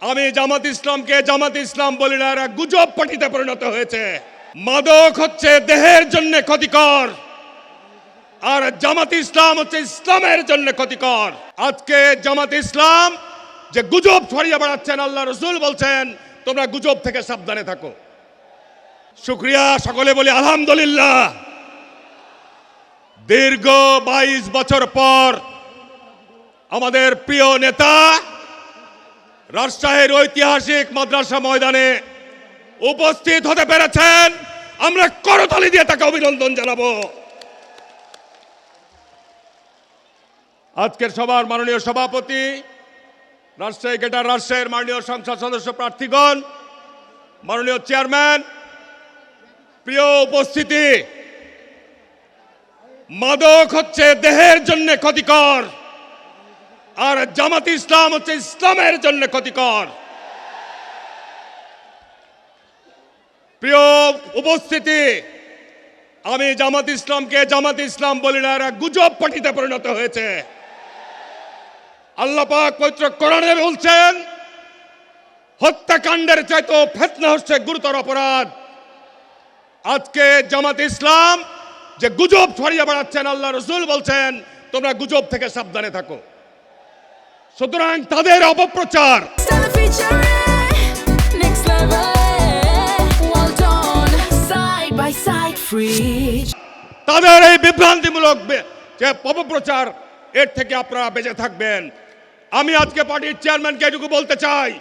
আমি জামাত ইসলামকে জামাত ইসলাম বলি না, এরা গুজব পার্টিতে পরিণত হয়েছে। মাদক হচ্ছে দেহের জন্য ক্ষতিকর, আর জামাত ইসলাম হচ্ছে ইসলামের জন্য ক্ষতিকর। আজকে জামাত ইসলাম যে গুজব ছড়িয়ে বেড়াচ্ছেন, আল্লাহ রসুল বলছেন তোমরা গুজব থেকে সাবধানে থাকো। শুকরিয়া, সকলে বলি আলহামদুলিল্লাহ। দীর্ঘ 22 বছর পর আমাদের প্রিয় নেতা রাজশাহীর ঐতিহাসিক মাদ্রাসা ময়দানে উপস্থিত হতে পেরেছেন। আমরা করতালি দিয়ে তাকে অভিনন্দন জানাবো। আজকের সভার মাননীয় সভাপতি, রাজশাহী গ্রেটার রাজশাহীর মাননীয় সংসদ সদস্য প্রার্থীগণ, মাননীয় চেয়ারম্যান, প্রিয় উপস্থিতি, মাদক হচ্ছে দেহের জন্য ক্ষতিকর, আর জামাত ইসলাম হচ্ছে ইসলামের জন্য ক্ষতিকর। প্রিয় উপস্থিতি, আমি জামাত ইসলামকে জামাত ইসলাম বলি না, এরা গুজব পার্টিতে পরিণত হয়েছে। আল্লাহ পাক পবিত্র কোরআনে বলছেন হত্যাকাণ্ডের চাইতে ফিতনা হচ্ছে গুরুতর অপরাধ। আজকে জামাত ইসলাম যে গুজব ছড়িয়ে বেড়াচ্ছেন, আল্লাহ রসুল বলছেন তোমরা গুজব থেকে সাবধানে থাকো। সুতরাং তাদের অপপ্রচার, তাদের এই বিভ্রান্তিমূলক যে অপপ্রচার, এর থেকে আপনারা বেঁচে থাকবেন। আমি আজকে পার্টির চেয়ারম্যানকে এটুকু বলতে চাই,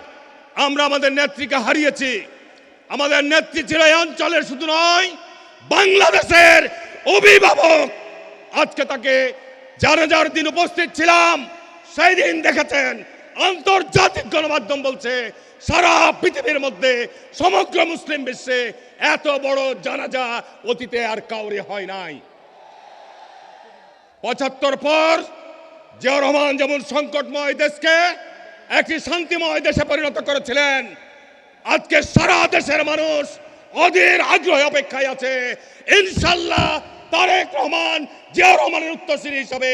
আমরা আমাদের নেত্রীকে হারিয়েছি। আমাদের নেত্রী ছিল এই অঞ্চলের শুধু নয়, বাংলাদেশের অভিভাবক। আজকে তাকে জানাজার দিন উপস্থিত ছিলাম, সেই দিন দেখেছেন আন্তর্জাতিক গণমাধ্যম বলছে সারা পৃথিবীর মধ্যে সমগ্র মুসলিম বিশ্বে এত বড় জানাজা অতীতে আর কাউরে হয় নাই। ৭৫ পর জিয়াউর রহমান যেমন সংকটময় দেশকে একটি শান্তিময় দেশে পরিণত করেছিলেন, আজকে সারা দেশের মানুষ অধীর আগ্রহে অপেক্ষায় আছে। ইনশাল্লাহ তারেক রহমান জিয়াউর রহমানের উত্তরসূরি হিসাবে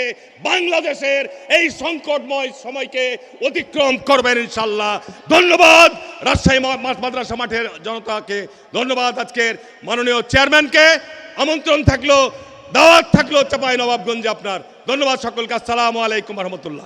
বাংলাদেশের এই সংকটময় সময়কে অতিক্রম করবেন ইনশাল্লাহ। ধন্যবাদ রাজশাহী মাদ্রাসা মাঠের জনতাকে, ধন্যবাদ আজকের মাননীয় চেয়ারম্যানকে। আমন্ত্রণ থাকলো, দাওয়াত থাকলো চাঁপাই নবাবগঞ্জে আপনার। ধন্যবাদ সকলকে। আসসালামু আলাইকুম রহমতুল্লাহ।